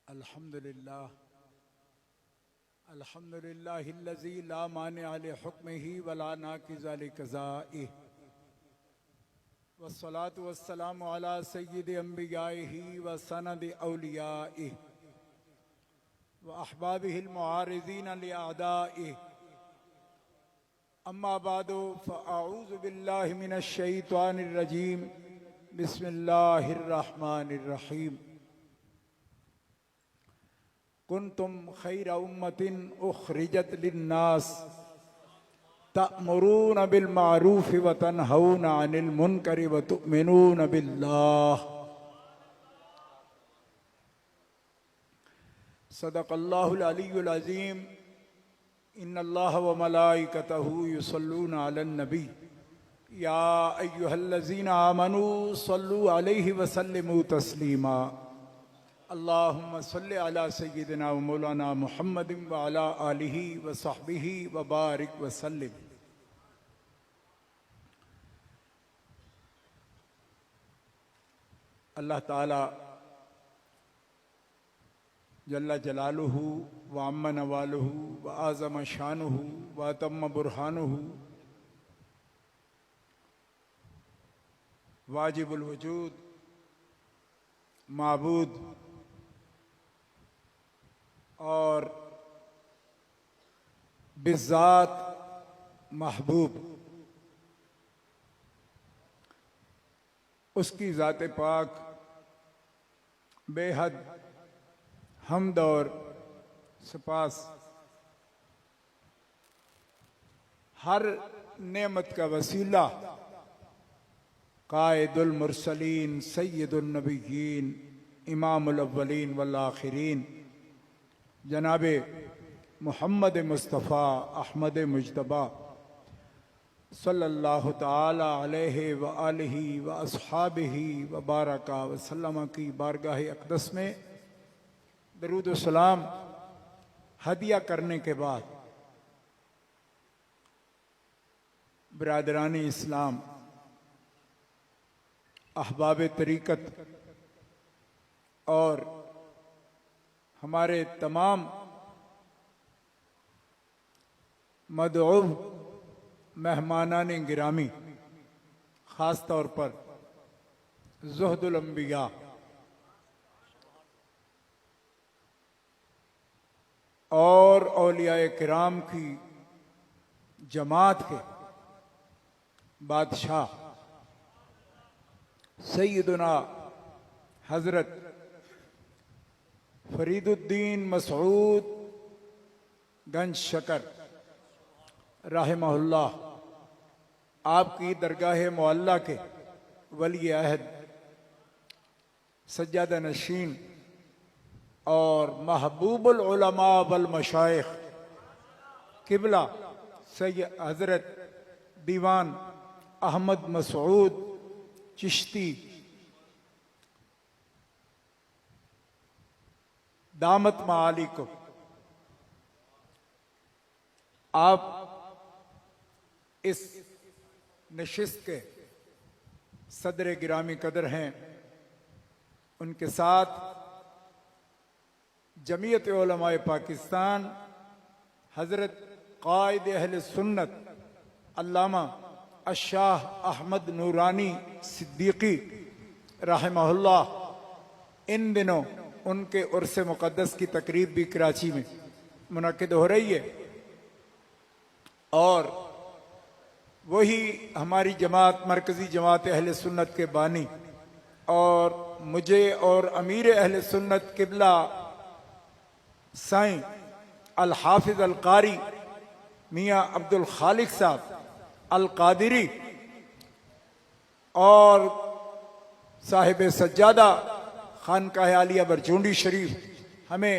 अल्हम्दुलिल्लाहिल्लज़ी ला मानिअ लिहुक्मिही वला नाकिज़ लिक़ज़ाइहि वस्सलातु वस्सलामु अला सय्यिदि अंबियाइहि व सनदि औलियाइहि व अहबाबिहिल मुआरिज़ीन लिअअदाइहि अम्मा बादु फ़अऊज़ु बिल्लाहि मिनश शैतानिर रजीम बिस्मिल्लाहिर रहमानिर रहीम कुन्तुम खैरा उम्मतिन उखरिजत लिन्नास तअमुरून बिल मारूफ व तनहौन अनिल मुनकर व तुमिनून बिल्लाह। सदक़ल्लाहुल अलियुल अज़ीम। इन्नल्लाह व मलाइकतहु युसल्लून अलन नबी या अय्युहल्लज़ीना आमनू सल्लु अलैहि व सल्लिमू तस्लीमा। अल्लाहुम्मा सल्लि अला सय्यिदिना व मौलाना मुहम्मदिन व अला आलिहि व सहबिहि व बारिक व सल्लिम। अल्लाह ताला जल्ला जलालुहु व अम्मा नवालुहु व आज़म शानुहु व अतम्म बुरहानुहु वाजिबुल वजूद माबूद और बिज़ात महबूब उसकी ज़ात पाक बेहद हम्द और सपास। हर नेमत का वसीला कायदुल मुरसलीन सय्यदुन नबिय्यीन इमामुल अव्वलीन वल आखिरीन जनाबे मुहम्मद मुस्तफ़ा अहमद मुज्तबा सल्लल्लाहु ताला अलैहि व आलिहि व अस्हाबिहि व बारका व सल्लम की बारगाह अक़दस में दरूद व सलाम हदिया करने के बाद बिरादरानी इस्लाम अहबाब तरीक़त और हमारे तमाम मदऊब मेहमानान गिरामी, ख़ास तौर पर ज़ुहदुल अंबिया और औलियाए किराम की जमात के बादशाह सैयदना हज़रत फरीदुद्दीन मसऊद गंज शकर रहमहुल्लाह आपकी दरगाह मुअल्ला के वली अहद सज्जादा नशीन और महबूबुल उलमा वल मशाइख किबला सैयद हज़रत दीवान अहमद मसऊद चिश्ती दामत माली को आप इस नशिस्त के सदर गिरामी कदर हैं। उनके साथ जमीयत उलमाए पाकिस्तान हज़रत कायद अहले सुन्नत अल्लामा अशाह अहमद नूरानी सिद्दीकी रहमहुल्लाह इन दिनों उनके उर्स मुक़द्दस की तकरीब भी कराची में मुनक़िद हो रही है और वही हमारी जमात मरकज़ी जमात अहले सुन्नत के बानी और मुझे और अमीर अहले सुन्नत किबला साईं अल हाफिज़ अल कारी मियाँ अब्दुल खालिक साहब अल कादिरी और साहिब सज्जादा खानकाह आलिया बरचूंडी शरीफ हमें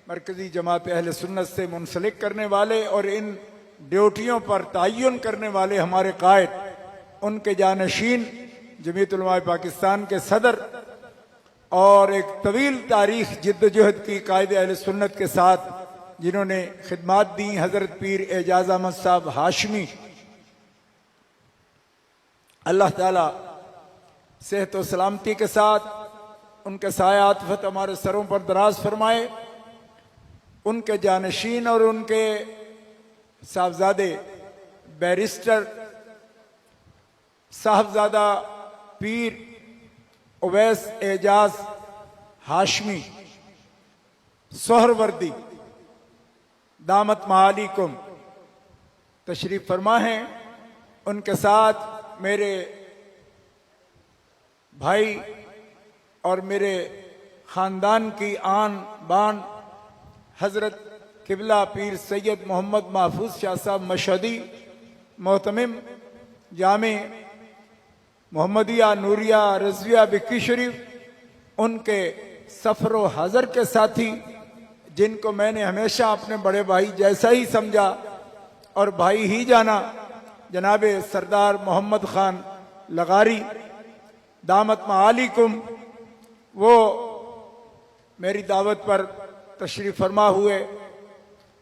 मरकज़ी जमात अहले सुन्नत से मुंसलिक करने वाले और इन ड्यूटियों पर तयन करने वाले हमारे कायद उनके जानशीन जमीयत उलमा पाकिस्तान के सदर और एक तवील तारीख जिद्दोजहद की कायद अहले सुन्नत के साथ जिन्होंने खिदमात दी हज़रत पीर एजाज अहमद साहब हाशमी अल्लाह ताला सेहत व सलामती के साथ उनके साया आतिफत हमारे सरों पर दराज फरमाए, उनके जानशीन और उनके साहबजादे बैरिस्टर साहबजादा पीर उवैस एजाज हाशमी सोहरवर्दी दामत महालिकुम तशरीफ फरमा हैं। उनके साथ मेरे भाई और मेरे ख़ानदान की आन बान हज़रत किबला पीर सैयद मोहम्मद महफूज शाह साहब मशहदी मोहतमिम जामे मोहम्मदिया नूरिया रज़विया बिक्की शरीफ, उनके सफ़र व हज़र के साथी जिनको मैंने हमेशा अपने बड़े भाई जैसा ही समझा और भाई ही जाना, जनाब सरदार मोहम्मद ख़ान लगारी दामत मालिकुम, वो मेरी दावत पर तशरीफ़ फरमा हुए।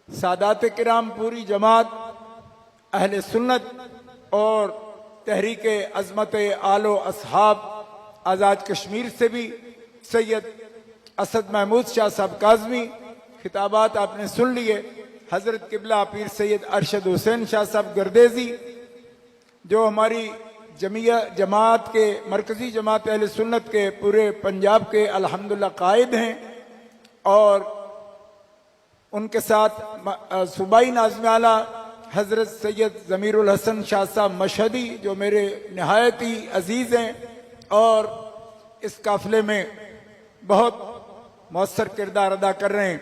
सादात किराम, पूरी जमात अहले सुन्नत और तहरीक अज़मत आलो असहाब आज़ाद कश्मीर से भी सैयद असद महमूद शाह साहब काज़मी, खिताबात आपने सुन लिए। हज़रत किबला पीर सैयद अरशद हुसैन शाह साहब गर्देजी जो हमारी जमात के मरकज़ी जमात अहले सुन्नत के पूरे पंजाब के अल्हम्दुलिल्लाह कायद हैं, और उनके साथ सूबाई नाज़िम आला हज़रत सैयद ज़मीरुल हसन शाह साहब मशहदी जो मेरे नहायत ही अजीज़ हैं और इस काफ़िले में बहुत मौसर किरदार अदा कर रहे हैं।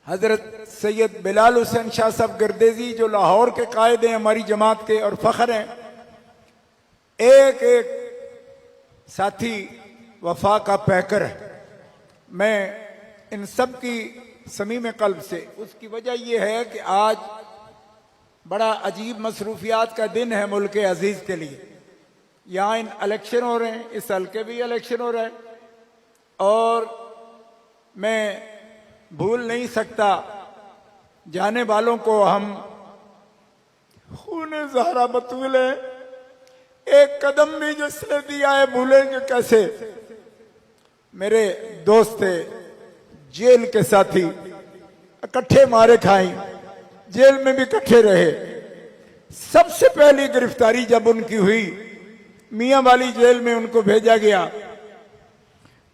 हज़रत सैयद बिलाल हुसैन शाह साहब गर्देजी जो लाहौर के कायद हैं हमारी जमात के और फ़ख्र हैं। एक एक साथी वफा का पैकर है। मैं इन सब की समीम कल्ब से, उसकी वजह यह है कि आज बड़ा अजीब मसरूफियात का दिन है मुल्क अजीज़ के लिए। यहाँ इन इलेक्शन हो रहे हैं, इस हल्के भी इलेक्शन हो रहा है, और मैं भूल नहीं सकता जाने वालों को। हम खून ज़हरा बतूल है, एक कदम भी जिसने दिया है भूलेंगे कैसे। मेरे दोस्त थे, जेल के साथी, इकट्ठे मारे खाए, जेल में भी इकट्ठे रहे। सबसे पहली गिरफ्तारी जब उनकी हुई, मियां वाली जेल में उनको भेजा गया,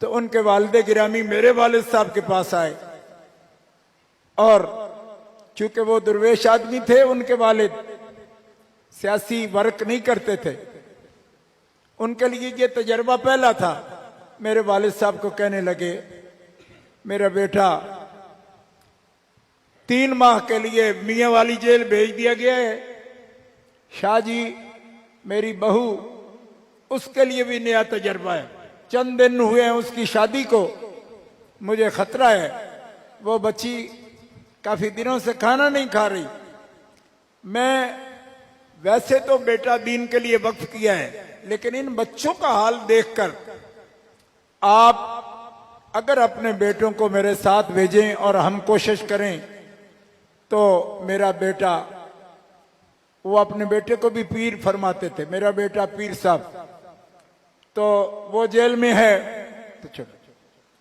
तो उनके वालिद गिरामी मेरे वालिद साहब के पास आए, और चूंकि वो दुर्वेश आदमी थे, उनके वालिद सियासी वर्क नहीं करते थे, उनके लिए ये तजर्बा पहला था। मेरे वालिद साहब को कहने लगे, मेरा बेटा 3 माह के लिए मियां वाली जेल भेज दिया गया है। शाह जी मेरी बहू, उसके लिए भी नया तजर्बा है। चंद दिन हुए हैं उसकी शादी को, मुझे खतरा है। वो बच्ची काफी दिनों से खाना नहीं खा रही। मैं वैसे तो बेटा दीन के लिए वक्फ किया है, लेकिन इन बच्चों का हाल देखकर आप अगर अपने बेटों को मेरे साथ भेजें और हम कोशिश करें तो मेरा बेटा, वो अपने बेटे को भी पीर फरमाते थे, मेरा बेटा पीर साहब, तो वो जेल में है। तो चलो,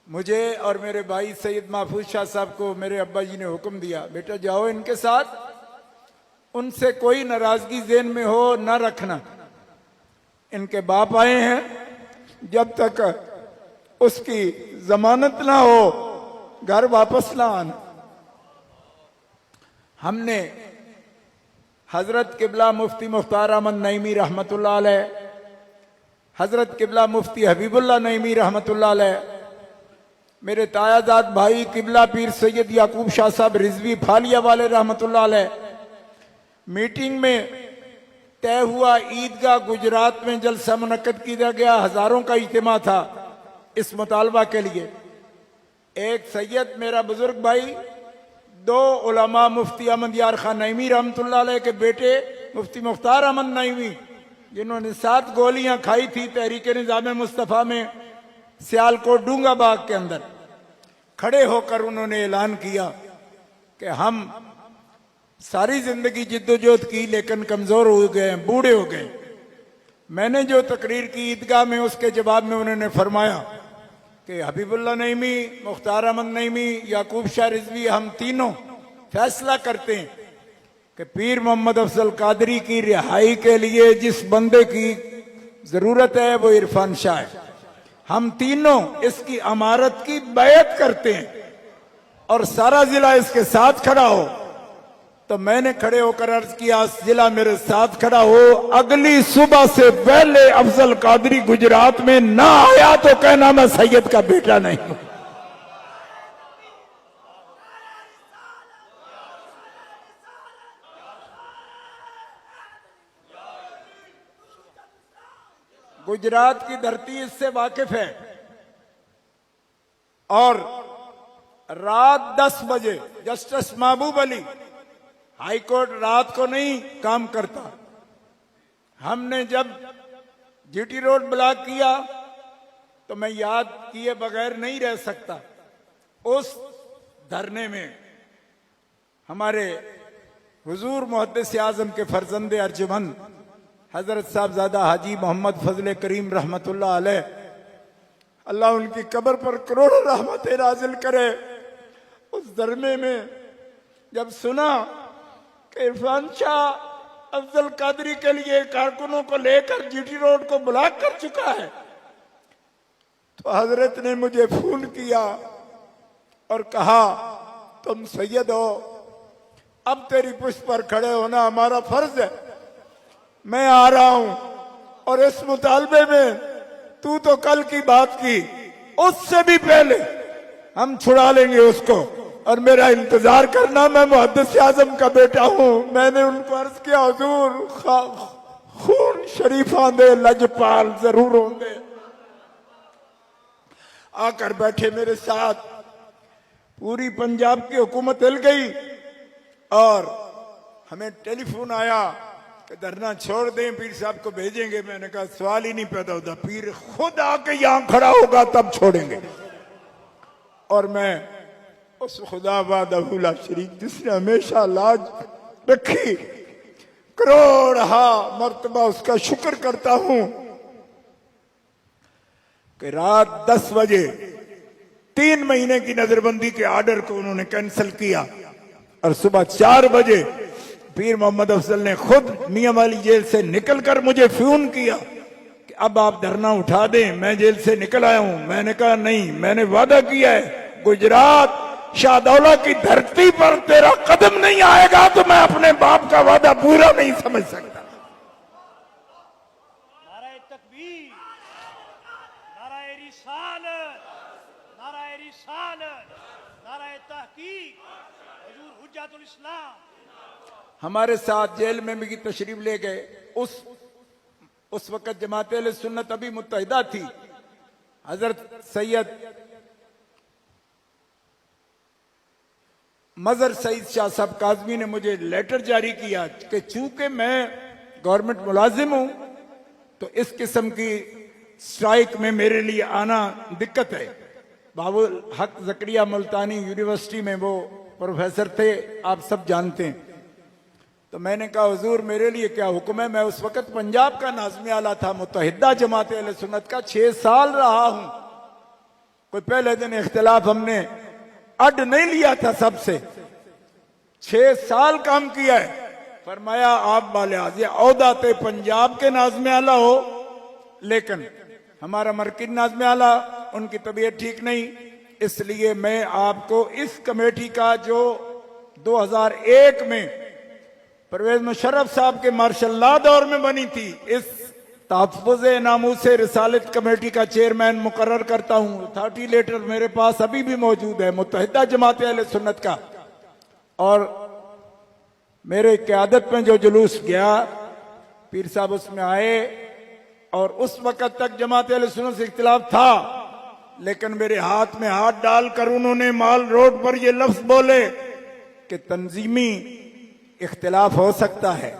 मुझे और मेरे भाई सैयद महफूज शाह साहब को मेरे अब्बा जी ने हुक्म दिया, बेटा जाओ इनके साथ, उनसे कोई नाराजगी ज़हन में हो न रखना। इनके बाप आए हैं, जब तक उसकी जमानत ना हो घर वापस ना आना। हमने हजरत किबला मुफ्ती मुख्तार अहमद नईमी रहमतुल्लाह अलैह, हजरत किबला मुफ्ती हबीबुल्लाह नईमी रहमतुल्लाह अलैह, मेरे तायाजाद भाई किबला पीर सैयद याकूब शाह साहब रिजवी फालिया वाले रहमतुल्लाह अलैह, मीटिंग में तय हुआ ईदगाह गुजरात में जलसा मुनक्कद किया गया। हजारों का इज्तिमा था इस मुतालबा के लिए। एक सैयद मेरा बुजुर्ग भाई, 2 उलमा मुफ्ती अहमद यार खान नईमी रहमतुल्लाह अलैह के बेटे मुफ्ती मुख्तार अहमद नईमी, जिन्होंने 7 गोलियां खाई थी तहरीक निज़ाम मुस्तफ़ा में सियालकोट डूंगा बाग के अंदर, खड़े होकर उन्होंने ऐलान किया कि हम सारी जिंदगी जिद्दोजहद की लेकिन कमजोर हो गए, बूढ़े हो गए, मैंने जो तकरीर की ईदगाह में, उसके जवाब में उन्होंने फरमाया कि हबीबुल्लाह नईमी, मुख्तार अहमद नईमी, याकूब शाह रिजवी, हम तीनों फैसला करते हैं कि पीर मोहम्मद अफजल कादरी की रिहाई के लिए जिस बंदे की जरूरत है वो इरफान शाह है। हम तीनों इसकी अमारत की बैत करते हैं और सारा जिला इसके साथ खड़ा हो। तो मैंने खड़े होकर अर्ज किया, जिला मेरे साथ खड़ा हो, अगली सुबह से पहले अफजल कादरी गुजरात में ना आया तो कहना मैं सैयद का बेटा नहीं हूं। गुजरात की धरती इससे वाकिफ है। और रात 10 बजे जस्टिस महबूब अली, हाई कोर्ट रात को नहीं काम करता, हमने जब जीटी रोड ब्लॉक किया तो मैं याद किए बगैर नहीं रह सकता। उस धरने में हमारे हुजूर मुहद्दिस आजम के फर्जंदे अर्जुमंद हजरत साहबजादा हाजी मोहम्मद फजल करीम रहमतुल्लाह अलैह, अल्लाह उनकी कब्र पर करोड़ों रहमतें नाजिल करे, उस धरने में जब सुना कि इरफान शाह अफजल कादरी के लिए कारकुनों को लेकर जीटी रोड को ब्लॉक कर चुका है, तो हजरत ने मुझे फोन किया और कहा, तुम सैयद हो, अब तेरी पुष्ट पर खड़े होना हमारा फर्ज है। मैं आ रहा हूं और इस मुतालबे में तू तो कल की बात की, उससे भी पहले हम छुड़ा लेंगे उसको और मेरा इंतजार करना, मैं मुहद्दिस आजम का बेटा हूं। मैंने उनको अर्ज किया, हुजूर खून शरीफा दे लजपाल जरूर होंगे। आकर बैठे मेरे साथ, पूरी पंजाब की हुकूमत हिल गई और हमें टेलीफोन आया कि धरना छोड़ दें, पीर साहब को भेजेंगे। मैंने कहा सवाल ही नहीं पैदा होता, पीर खुद आके यहां खड़ा होगा तब छोड़ेंगे। और मैं उस खुदाबाद अबूला शरीफ जिसने हमेशा लाज रखी, करोड़ मर्तबा उसका शुक्र करता हूं कि रात 10 बजे 3 महीने की नजरबंदी के आर्डर को उन्होंने कैंसिल किया और सुबह 4 बजे पीर मोहम्मद अफजल ने खुद मियां वाली जेल से निकलकर मुझे फोन किया कि अब आप धरना उठा दें, मैं जेल से निकल आया हूं। मैंने कहा नहीं, मैंने वादा किया है, गुजरात शाहदौला की धरती पर तेरा कदम नहीं आएगा तो मैं अपने बाप का वादा पूरा नहीं समझ सकता। नाराए तकबीर, नाराए रिसालत, नाराए रिसालत, नाराए तहकीक, हुजूर हुज्जतुल इस्लाम। हमारे साथ जेल में भी तशरीफ ले गए। उस वक्त जमात अहले सुन्नत अभी मुत्तहिदा थी। हजरत सैयद मजर सईद शाह साहब काजमी ने मुझे लेटर जारी किया कि चूंकि मैं गवर्नमेंट मुलाजिम हूं तो इस किस्म की स्ट्राइक में मेरे लिए आना दिक्कत है। बाबुल हक जकरिया मुल्तानी यूनिवर्सिटी में वो प्रोफेसर थे, आप सब जानते हैं। तो मैंने कहा हुजूर मेरे लिए क्या हुक्म है। मैं उस वक्त पंजाब का नाज़िम आला था, मुत्तहिदा जमात अहले सुन्नत का 6 साल रहा हूं। कोई पहले दिन इख्तिलाफ हमने अड नहीं लिया था सबसे, 6 साल काम किया है। फरमाया आप बालियाज औहदा ते पंजाब के नाज़िम आला हो, लेकिन हमारा मरकज़ी नाज़िम आला उनकी तबीयत ठीक नहीं, इसलिए मैं आपको इस कमेटी का जो 2001 में परवेज मुशर्रफ साहब के मार्शल्ला दौर में बनी थी, इस तहफ़्फ़ुज़ नामूस रिसालत कमेटी का चेयरमैन मुकर्रर करता हूं। अथॉरिटी लेटर मेरे पास अभी भी मौजूद है, मुत्तहिदा जमात अहले सुन्नत का। और मेरे क़यादत में जो जुलूस गया, पीर साहब उसमें आए और उस वक्त तक जमात अहले सुन्नत से इख्तिलाफ था, लेकिन मेरे हाथ में हाथ डालकर उन्होंने माल रोड पर ये लफ्ज बोले कि तंजीमी इख्तिलाफ हो सकता है,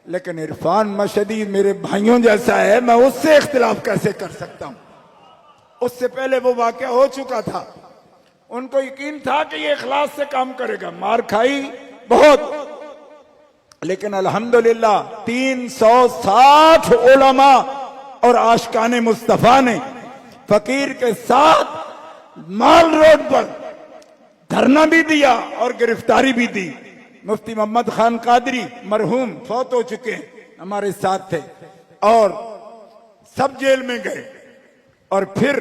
लेकिन इरफान मशदी मेरे भाइयों जैसा है, मैं उससे इख्तिलाफ कैसे कर सकता हूं। उससे पहले वो वाकया हो चुका था। उनको यकीन था कि ये इखलास से काम करेगा। मार खाई बहुत, लेकिन अल्हम्दुलिल्लाह 360 उलमा और आशिकाने मुस्तफा ने फकीर के साथ माल रोड पर धरना भी दिया और गिरफ्तारी भी दी। मुफ्ती मोहम्मद खान कादरी मरहूम फौत हो चुके हैं, हमारे साथ थे और सब जेल में गए। और फिर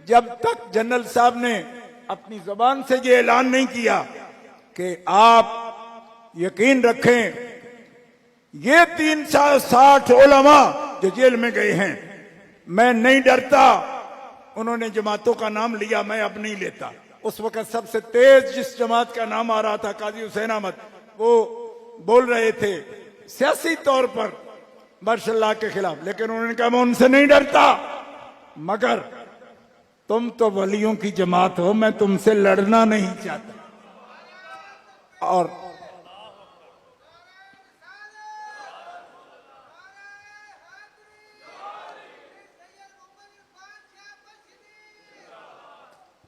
जब तक जनरल साहब ने अपनी जुबान से ये ऐलान नहीं किया कि आप यकीन रखें ये 360 उलमा जो जेल में गए हैं, मैं नहीं डरता। उन्होंने जमातों का नाम लिया, मैं अब नहीं लेता। उस वक्त सबसे तेज जिस जमात का नाम आ रहा था काजी हुसैन अहमद, वो बोल रहे थे सियासी तौर पर मार्शल लॉ के खिलाफ, लेकिन उन्होंने कहा मैं उनसे नहीं डरता, मगर तुम तो वलियों की जमात हो, मैं तुमसे लड़ना नहीं चाहता। और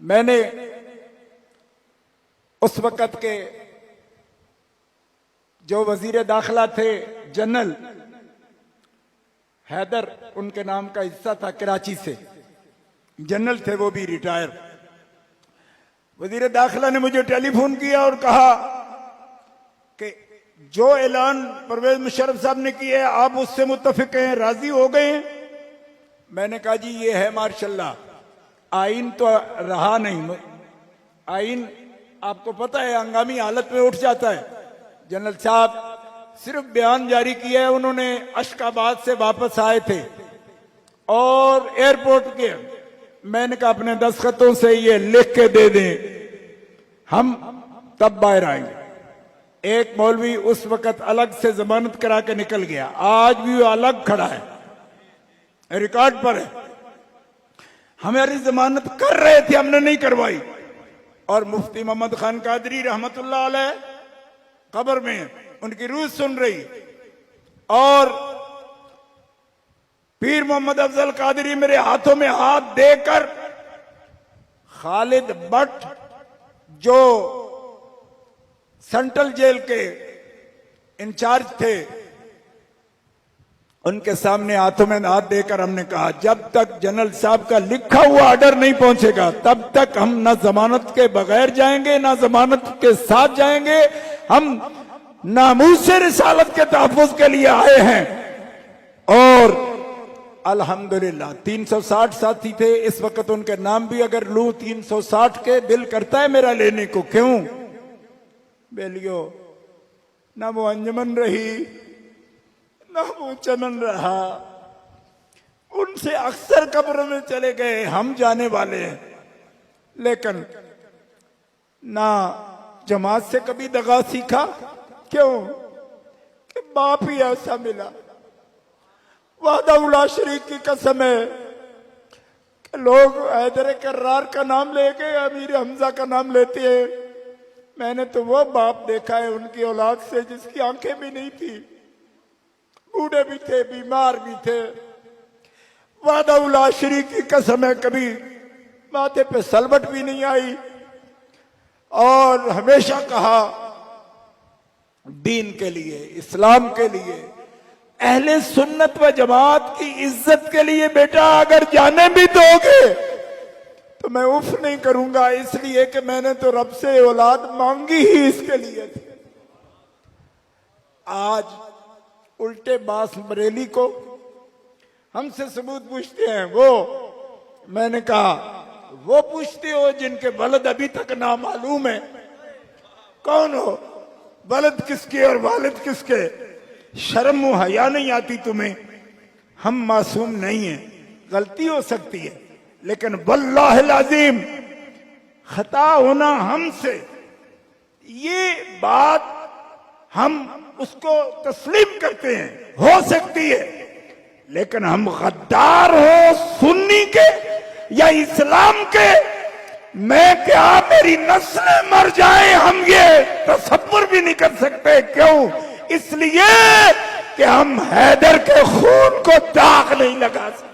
मैंने उस वक्त के जो वजीर दाखिला थे जनरल हैदर, उनके नाम का हिस्सा था, कराची से जनरल थे, वो भी रिटायर। वजीर दाखिला ने मुझे टेलीफोन किया और कहा कि जो ऐलान परवेज मुशर्रफ साहब ने किया है आप उससे मुत्तफिक हैं, राजी हो गए हैं? मैंने कहा जी ये है मार्शल्लाह, आइन तो रहा नहीं। आइन आपको पता है हंगामी हालत में उठ जाता है। जनरल साहब सिर्फ बयान जारी किया है, उन्होंने अशकाबाद से वापस आए थे और एयरपोर्ट के, मैंने कहा अपने दस्तखतों से ये लिख के दे दें, हम तब बाहर आएंगे। एक मौलवी उस वक्त अलग से जमानत करा के निकल गया, आज भी वो अलग खड़ा है, रिकॉर्ड पर है। हमारी जमानत कर रहे थे, हमने नहीं करवाई। और मुफ्ती मोहम्मद खान कादरी रहमतुल्लाह अलैह कब्र में, उनकी रूह सुन रही। और पीर मोहम्मद अफजल कादरी मेरे हाथों में हाथ देकर खालिद भट्ट जो सेंट्रल जेल के इंचार्ज थे, उनके सामने हाथों में हाथ देकर हमने कहा जब तक जनरल साहब का लिखा हुआ ऑर्डर नहीं पहुंचेगा तब तक हम ना जमानत के बगैर जाएंगे ना जमानत के साथ जाएंगे। हम नामूसे रिसालत के तहफ़्फ़ुज़ के लिए आए हैं। और अल्हम्दुलिल्लाह 360 साथी थे इस वक्त, उनके नाम भी अगर लूं 360 के, दिल करता है मेरा लेने को। क्यों बेलियो, ना वो अंजमन रही ना वो चमन रहा, उनसे अक्सर कब्र में चले गए, हम जाने वाले हैं। लेकिन ना जमात से कभी दगा सीखा। क्यों कि बाप ही ऐसा मिला। वादा उला शरीक की कसम है कि लोग हैदर कर्रार का नाम लेके अमीर हमजा का नाम लेते हैं। मैंने तो वो बाप देखा है उनकी औलाद से जिसकी आंखें भी नहीं थी, बूढ़े भी थे, बीमार भी थे। वादा उला शरीक की कसम है कभी माथे पे सलबट भी नहीं आई। और हमेशा कहा दीन के लिए, इस्लाम के लिए, अहले सुन्नत व जमात की इज्जत के लिए बेटा अगर जाने भी दोगे तो मैं उफ नहीं करूंगा, इसलिए कि मैंने तो रब से औलाद मांगी ही इसके लिए थी। आज उल्टे बास बरेली को हमसे सबूत पूछते हैं। वो मैंने कहा वो पूछते हो जिनके वलद अभी तक नामालूम है। कौन हो, वलद किसके और वालिद किसके? शर्म व हया नहीं आती तुम्हें? हम मासूम नहीं हैं, गलती हो सकती है, लेकिन वल्लाहिल अज़ीम खता होना हमसे, ये बात हम उसको तस्लीम करते हैं, हो सकती है। लेकिन हम गद्दार हो सुन्नी के या इस्लाम के, मैं क्या मेरी नस्लें मर जाएं, हम ये तसव्वुर भी नहीं कर सकते। क्यों? इसलिए कि हम हैदर के खून को दाग नहीं लगा सकते।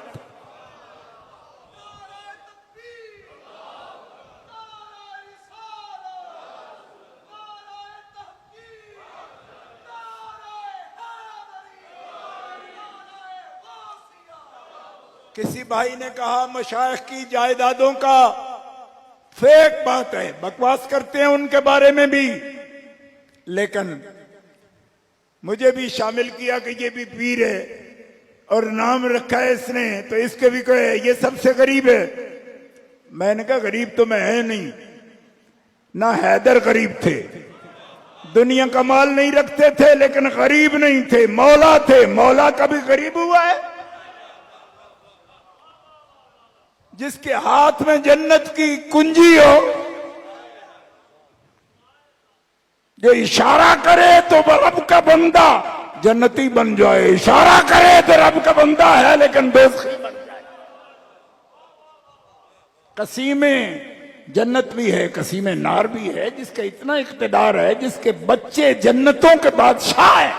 किसी भाई ने कहा मशाइख की जायदादों का फेक बात है, बकवास करते हैं उनके बारे में भी, लेकिन मुझे भी शामिल किया कि ये भी पीर है और नाम रखा है इसने, तो इसके भी कहे ये सबसे गरीब है। मैंने कहा गरीब तो मैं है नहीं, ना हैदर गरीब थे, दुनिया का माल नहीं रखते थे, लेकिन गरीब नहीं थे, मौला थे। मौला कभी गरीब हुआ है? जिसके हाथ में जन्नत की कुंजी हो, जो इशारा करे तो रब का बंदा जन्नती बन जाए, इशारा करे तो रब का बंदा है लेकिन दोज़खी बन जाए। कसीमे जन्नत भी है, कसीमे नार भी है, जिसका इतना इख्तिदार है, जिसके बच्चे जन्नतों के बादशाह है।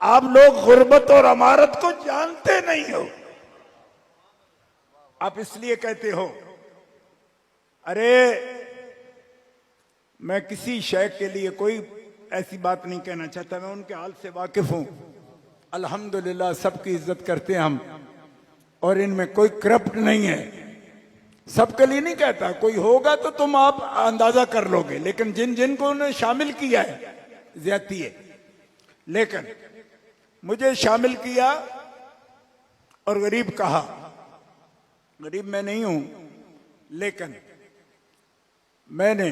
आप लोग गुर्बत और अमारत को जानते नहीं हो। आप इसलिए कहते हो अरे मैं किसी शेख के लिए कोई ऐसी बात नहीं कहना चाहता, मैं उनके हाल से वाकिफ हूं। अल्हम्दुलिल्लाह सबकी इज्जत करते हैं हम, और इनमें कोई करप्ट नहीं है। सबके लिए नहीं कहता, कोई होगा तो तुम आप अंदाजा कर लोगे, लेकिन जिन जिन को उन्हें शामिल किया है ज्यादती है। लेकिन मुझे शामिल किया और गरीब कहा। गरीब मैं नहीं हूं, लेकिन मैंने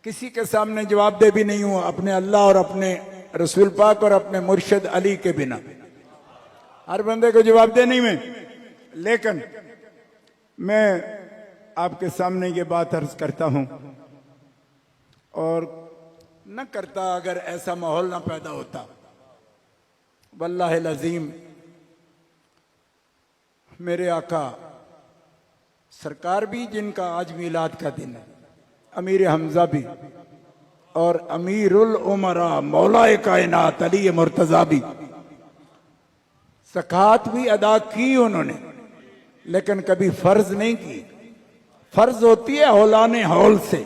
किसी के सामने जवाबदेह भी नहीं हूं, अपने अल्लाह और अपने रसूल पाक और अपने मुर्शिद अली के बिना। हर बंदे को जवाबदेह नहीं मैं, लेकिन मैं आपके सामने ये बात अर्ज करता हूं, और न करता अगर ऐसा माहौल ना पैदा होता। वल्लाहिल अज़ीम मेरे आका सरकार भी, जिनका आज मिलाद का दिन है, अमीर हमजा भी और अमीरुल उमरा मौलाए कायनात अली मुर्तजा भी, ज़कात भी अदा की उन्होंने, लेकिन कभी फर्ज नहीं की। फर्ज होती है हौलाने हौल से,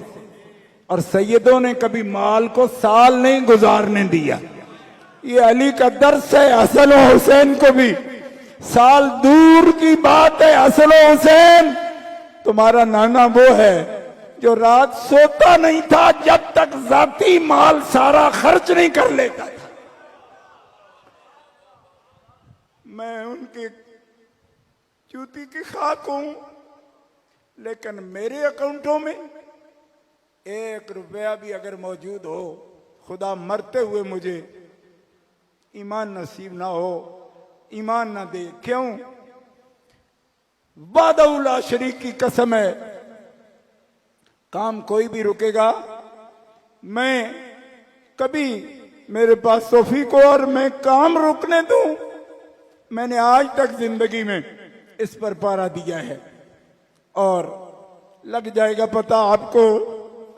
और सैयदों ने कभी माल को साल नहीं गुजारने दिया। ये अली का दर्स है। हसन और हुसैन को भी साल दूर की बात है। हसन और हुसैन तुम्हारा नाना वो है जो रात सोता नहीं था जब तक जाती माल सारा खर्च नहीं कर लेता था। मैं उनके जूती की खाक हूं, लेकिन मेरे अकाउंटों में 1 रुपया भी अगर मौजूद हो, खुदा मरते हुए मुझे ईमान नसीब ना हो, ईमान ना दे। क्यों? वादउला शरीक की कसम है, काम कोई भी रुकेगा, मैं कभी मेरे पास तौफीक को और मैं काम रुकने दूं? मैंने आज तक जिंदगी में इस पर पारा दिया है, और लग जाएगा पता आपको।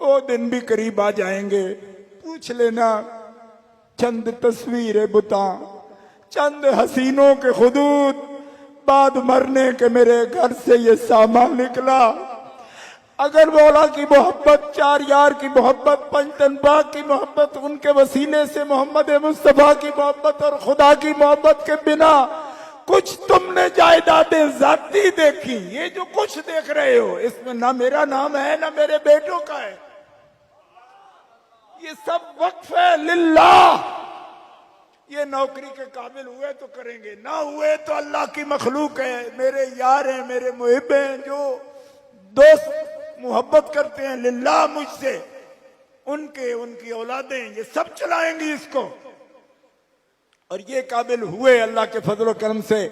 वो दिन भी करीब आ जाएंगे। पूछ लेना, चंद तस्वीरें बुता, चंद हसीनों के खुदूद, बाद मरने के मेरे घर से ये सामान निकला। अगर मौला की मोहब्बत, 4 यार की मोहब्बत, पंचतन पाक की मोहब्बत, उनके वसीले से मोहम्मद मुस्तफा की मोहब्बत और खुदा की मोहब्बत के बिना कुछ तुमने जायदादें जाती देखी, ये जो कुछ देख रहे हो इसमें ना मेरा नाम है ना मेरे बेटों का है। ये सब वक्फ है लिल्लाह। ये नौकरी के काबिल हुए तो करेंगे, ना हुए तो अल्लाह की मखलूक है, मेरे यार हैं, मेरे मुहिब हैं, जो दोस्त मोहब्बत करते हैं लिल्लाह मुझसे, उनके उनकी औलादें ये सब चलाएंगी इसको। और ये काबिल हुए अल्लाह के फजल करम से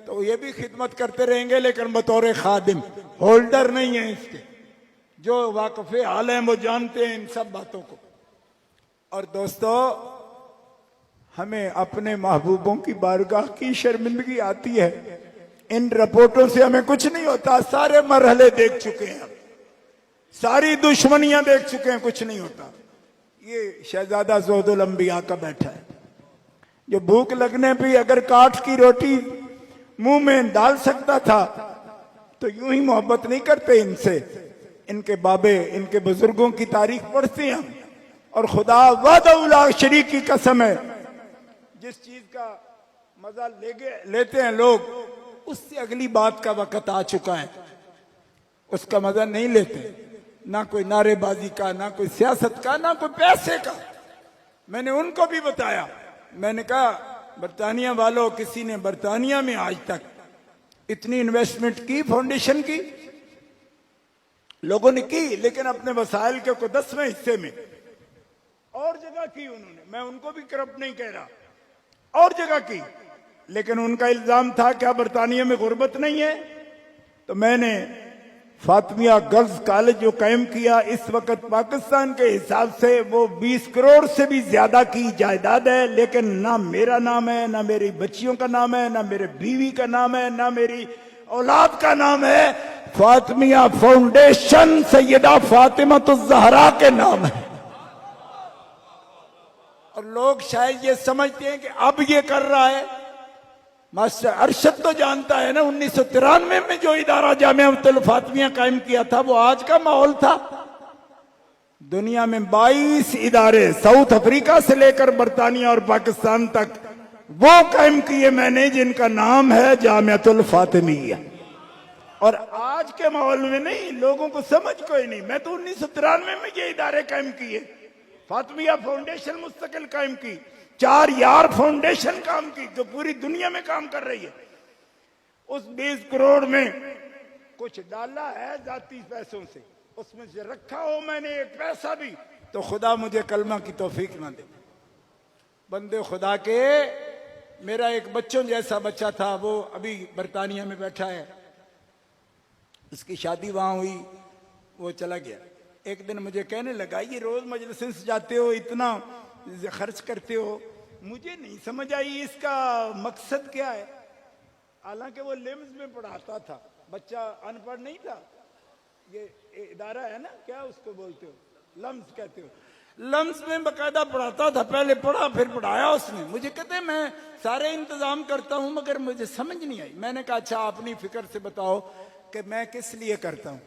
तो ये भी खिदमत करते रहेंगे, लेकिन बतौर खादिम, होल्डर नहीं है इसके। जो वाकफे हाल हैं वो जानते हैं इन सब बातों को। और दोस्तों, हमें अपने महबूबों की बारगाह की शर्मिंदगी आती है। इन रिपोर्टों से हमें कुछ नहीं होता, सारे मरहले देख चुके हैं, सारी दुश्मनियां देख चुके हैं, कुछ नहीं होता। ये शहजादा ज़ोहदुल अंबिया का बैठा है, जो भूख लगने पे अगर काठ की रोटी मुंह में डाल सकता था तो यूं ही मोहब्बत नहीं करते इनसे। इनके बाबे, इनके बुजुर्गों की तारीख पढ़ते हैं हम, और खुदा वादउला शरीक की कसम है, जिस चीज का मजा लेते हैं लोग, उससे अगली बात का वक्त आ चुका है, उसका मजा नहीं लेते। ना कोई नारेबाजी का, ना कोई सियासत का, ना कोई पैसे का। मैंने उनको भी बताया, मैंने कहा बरतानिया वालों, किसी ने बरतानिया में आज तक इतनी इन्वेस्टमेंट की, फाउंडेशन की, लोगों ने की, लेकिन अपने वसाइल के को 10वें हिस्से में और जगह की उन्होंने। मैं उनको भी करप्ट नहीं कह रहा, और जगह की, लेकिन उनका इल्जाम था क्या बरतानिया में गुर्बत नहीं है। तो मैंने फातिमिया गर्ल्स कॉलेज जो कायम किया, इस वक्त पाकिस्तान के हिसाब से वो 20 करोड़ से भी ज्यादा की जायदाद है, लेकिन ना मेरा नाम है, ना मेरी बच्चियों का नाम है, ना मेरे बीवी का नाम है, ना मेरी औलाद का नाम है। फातिमिया फाउंडेशन सैयदा फातिमा तो ज़हरा के नाम है। और लोग शायद ये समझते हैं कि अब ये कर रहा है। मास्टर अरशद तो जानता है ना, 1993 में जो इदारा जामियातुल फातिमिया कायम किया था, वो आज का माहौल था। दुनिया में 22 इदारे, साउथ अफ्रीका से लेकर बरतानिया और पाकिस्तान तक, वो कायम किए मैंने, जिनका नाम है जामियातुल फातिमिया। और आज के माहौल में नहीं, लोगों को समझ कोई नहीं। मैं तो 1993 में ये इदारे कायम किए, फातिमिया फाउंडेशन मुस्तकिल कायम की, 4 यार फाउंडेशन काम की जो पूरी दुनिया में काम कर रही है। उस 20 करोड़ में कुछ डाला है जाती पैसों से, उसमें से रखा हो मैंने एक पैसा भी, तो खुदा मुझे कलमा की तौफीक ना दे। बंदे खुदा के, मेरा एक बच्चों जैसा बच्चा था, वो अभी बरतानिया में बैठा है, उसकी शादी वहां हुई, वो चला गया। एक दिन मुझे कहने लगा, ये रोज मजलिस से जाते हो, इतना खर्च करते हो, मुझे नहीं समझ आई इसका मकसद क्या है। हालांकि वो लिम्स में पढ़ाता था, बच्चा अनपढ़ नहीं था। ये इदारा है ना, क्या उसको बोलते हो, लम्स कहते हो, लम्स में बकायदा पढ़ाता था। पहले पढ़ा फिर पढ़ाया उसने। मुझे कहते मैं सारे इंतजाम करता हूं, मगर मुझे समझ नहीं आई। मैंने कहा अच्छा अपनी फिक्र से बताओ कि मैं किस लिए करता हूं।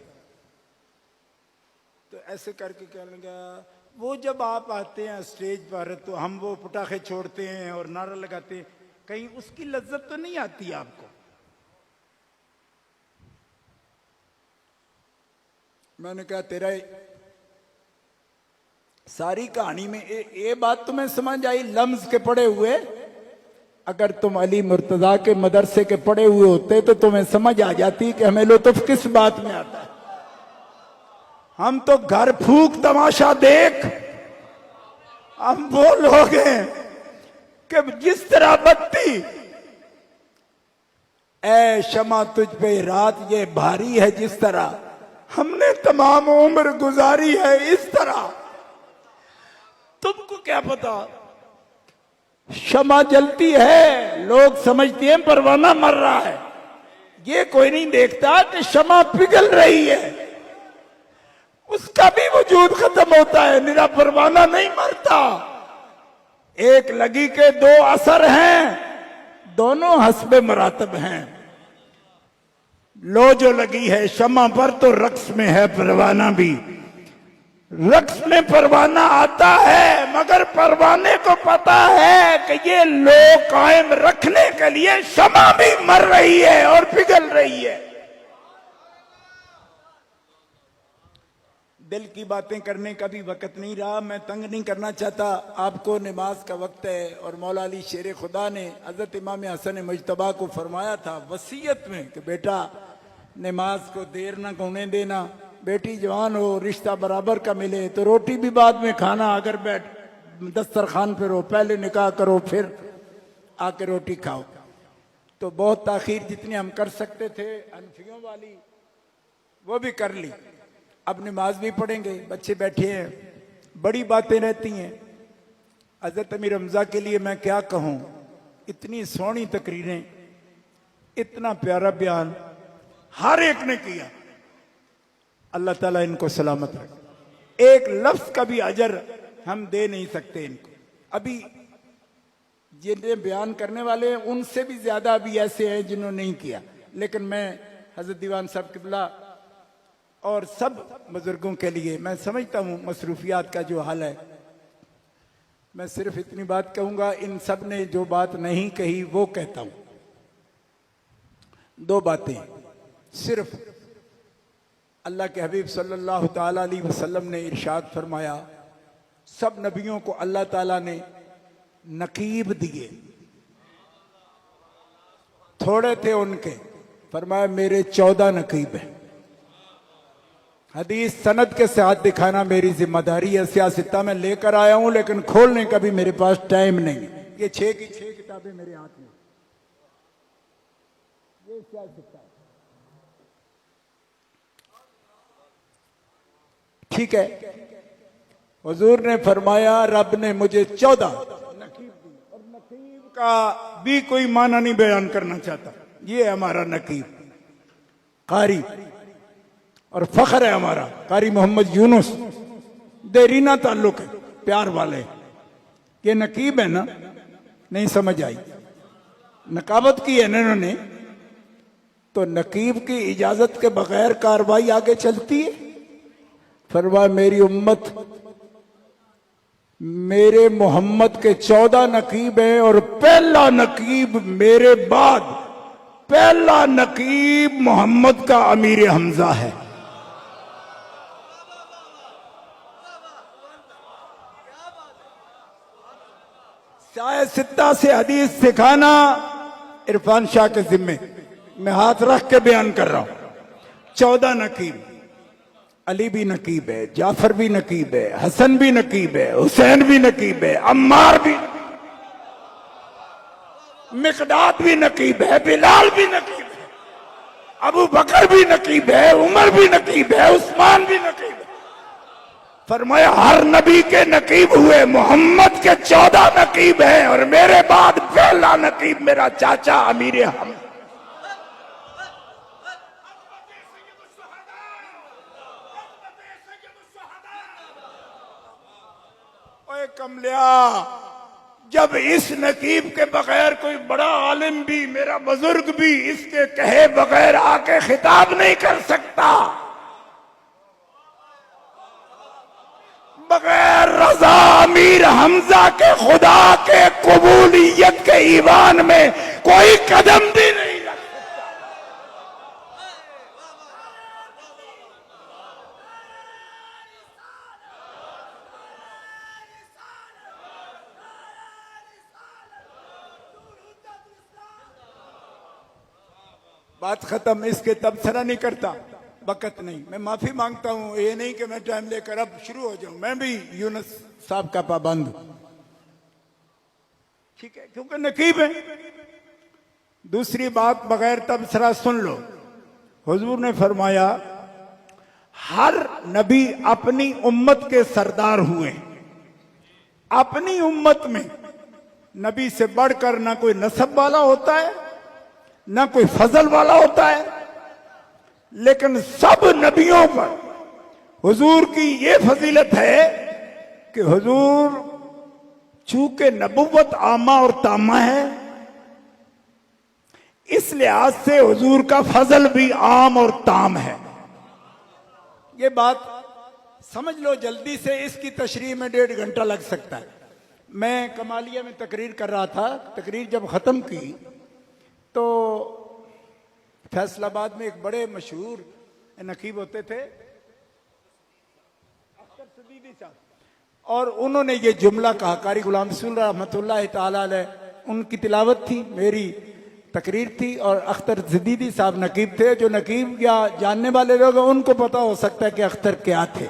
तो ऐसे करके कहने लगा, वो जब आप आते हैं स्टेज पर तो हम वो पटाखे छोड़ते हैं और नारा लगाते हैं, कहीं उसकी लज्जत तो नहीं आती आपको? मैंने कहा तेरा सारी कहानी में ये बात तुम्हें समझ आई, लम्ज के पड़े हुए। अगर तुम अली मुर्तजा के मदरसे के पड़े हुए होते तो तुम्हें समझ आ जाती कि हमें लुत्फ किस बात में आता है। हम तो घर फूक तमाशा देख, हम वो लोग हैं कि जिस तरह बत्ती, ऐ शमा तुझ पे रात ये भारी है, जिस तरह हमने तमाम उम्र गुजारी है इस तरह। तुमको क्या पता, शमा जलती है, लोग समझते हैं परवाना मर रहा है, ये कोई नहीं देखता कि शमा पिघल रही है, उसका भी वजूद खत्म होता है, निरा परवाना नहीं मरता। एक लगी के 2 असर हैं, दोनों हस्बे मरातब हैं। लो जो लगी है शमा पर तो रक्स में है परवाना भी। रक्स में परवाना आता है, मगर परवाने को पता है कि ये लो कायम रखने के लिए शमा भी मर रही है और पिघल रही है। दिल की बातें करने का भी वक्त नहीं रहा, मैं तंग नहीं करना चाहता आपको। नमाज का वक्त है और मौला अली शेर खुदा ने हजरत इमाम हसन मुजतबा को फरमाया था वसीयत में कि बेटा नमाज को देर न होने देना, बेटी जवान हो, रिश्ता बराबर का मिले तो रोटी भी बाद में खाना, अगर बैठ दस्तरखान पर हो पहले निकाह करो फिर आके रोटी खाओ। तो बहुत ताखीर जितनी हम कर सकते थे अनफियों वाली वो भी कर ली। अब नमाज भी पढ़ेंगे, बच्चे बैठे हैं, बड़ी बातें रहती हैं। हजरत अमीर हमजा के लिए मैं क्या कहूं, इतनी सोहनी तकरीरें, इतना प्यारा बयान हर एक ने किया। अल्लाह ताला इनको सलामत रखे। एक लफ्ज का भी अजर हम दे नहीं सकते इनको। अभी जिन्हें बयान करने वाले हैं उनसे भी ज्यादा अभी ऐसे हैं जिन्होंने नहीं किया। लेकिन मैं हजरत दीवान साहब किबला और सब बुजुर्गों के लिए मैं समझता हूं मसरूफियात का जो हाल है, मैं सिर्फ इतनी बात कहूंगा, इन सब ने जो बात नहीं कही वो कहता हूं। दो बातें सिर्फ। अल्लाह के हबीब सल्लल्लाहु ताला अलैहि वसल्लम ने इरशाद फरमाया, सब नबियों को अल्लाह ताला ने नकीब दिए, थोड़े थे उनके, फरमाया मेरे 14 नकीब हैं। हदीस सनद के साथ दिखाना मेरी जिम्मेदारी है। सियासता में लेकर आया हूं, लेकिन खोलने का भी मेरे पास टाइम नहीं। ये 6 की 6 किताबें मेरे हाथ में, ये सियासता है। ठीक है, हुजूर ने फरमाया रब ने मुझे 14 नकीब दी, और नकीब का भी कोई माना नहीं बयान करना चाहता। ये है हमारा नकीब, कारी, और फख्र है हमारा कारी मोहम्मद यूनुस। देरीना ताल्लुक है, प्यार वाले। ये नकीब है ना, नहीं समझ आई? नकाबत की है ना इन्होंने, तो नकीब की इजाजत के बगैर कार्रवाई आगे चलती है। फरमाया मेरी उम्मत मेरे मोहम्मद के 14 नकीब हैं, और पहला नकीब मेरे बाद, पहला नकीब मोहम्मद का अमीर हमजा है। शाह सित्ता से हदीस सिखाना इरफान शाह के जिम्मे, मैं हाथ रख के बयान कर रहा हूं। 14 नकीब, अली भी नकीब है, जाफर भी नकीब है, हसन भी नकीब है, हुसैन भी नकीब है, अम्मार भी, मिकदाद भी नकीब है, बिलाल भी नकीब है, अबू बकर भी नकीब है, उमर भी नकीब है, उस्मान भी नकीब है। फरमाया हर नबी के नकीब हुए, मोहम्मद के 14 नकीब हैं, और मेरे बाद पहला नकीब मेरा चाचा अमीर हम। ओए कमलिया, जब इस नकीब के बगैर कोई बड़ा आलिम भी, मेरा बुजुर्ग भी इसके कहे बगैर आके खिताब नहीं कर सकता, बगैर रजा अमीर हमजा के खुदा के कबूलियत के ईवान में कोई कदम भी नहीं रख सकता। बात खत्म। इसके तबसरा नहीं करता, वक़्त नहीं। मैं माफी मांगता हूं, ये नहीं कि मैं टाइम लेकर अब शुरू हो जाऊं। मैं भी यूनुस साहब का पाबंद हूं, ठीक है, क्योंकि नकीब है। दूसरी बात बगैर तबसरा सुन लो। हुजूर ने फरमाया हर नबी अपनी उम्मत के सरदार हुए। अपनी उम्मत में नबी से बढ़कर ना कोई नसब वाला होता है, ना कोई फजल वाला होता है, लेकिन सब नबियों पर हुजूर की ये फजीलत है कि हुजूर चूंकि नबुव्वत आमा और तामा है, इस लिहाज से हुजूर का फजल भी आम और ताम है। ये बात समझ लो जल्दी से। इसकी तशरीह में 1.5 घंटा लग सकता है। मैं कमालिया में तकरीर कर रहा था। तकरीर जब खत्म की तो फैसलाबाद में एक बड़े मशहूर नकीब होते थे, अख्तर सदीदी साहब, और उन्होंने ये जुमला कहा। कारी गुलाम रसूल रहमतुल्लाह ताला अलैह उनकी तिलावत थी, मेरी तकरीर थी, और अख्तर सदीदी साहब नकीब थे। जो नकीब या जानने वाले लोग उनको पता हो सकता है कि अख्तर क्या थे।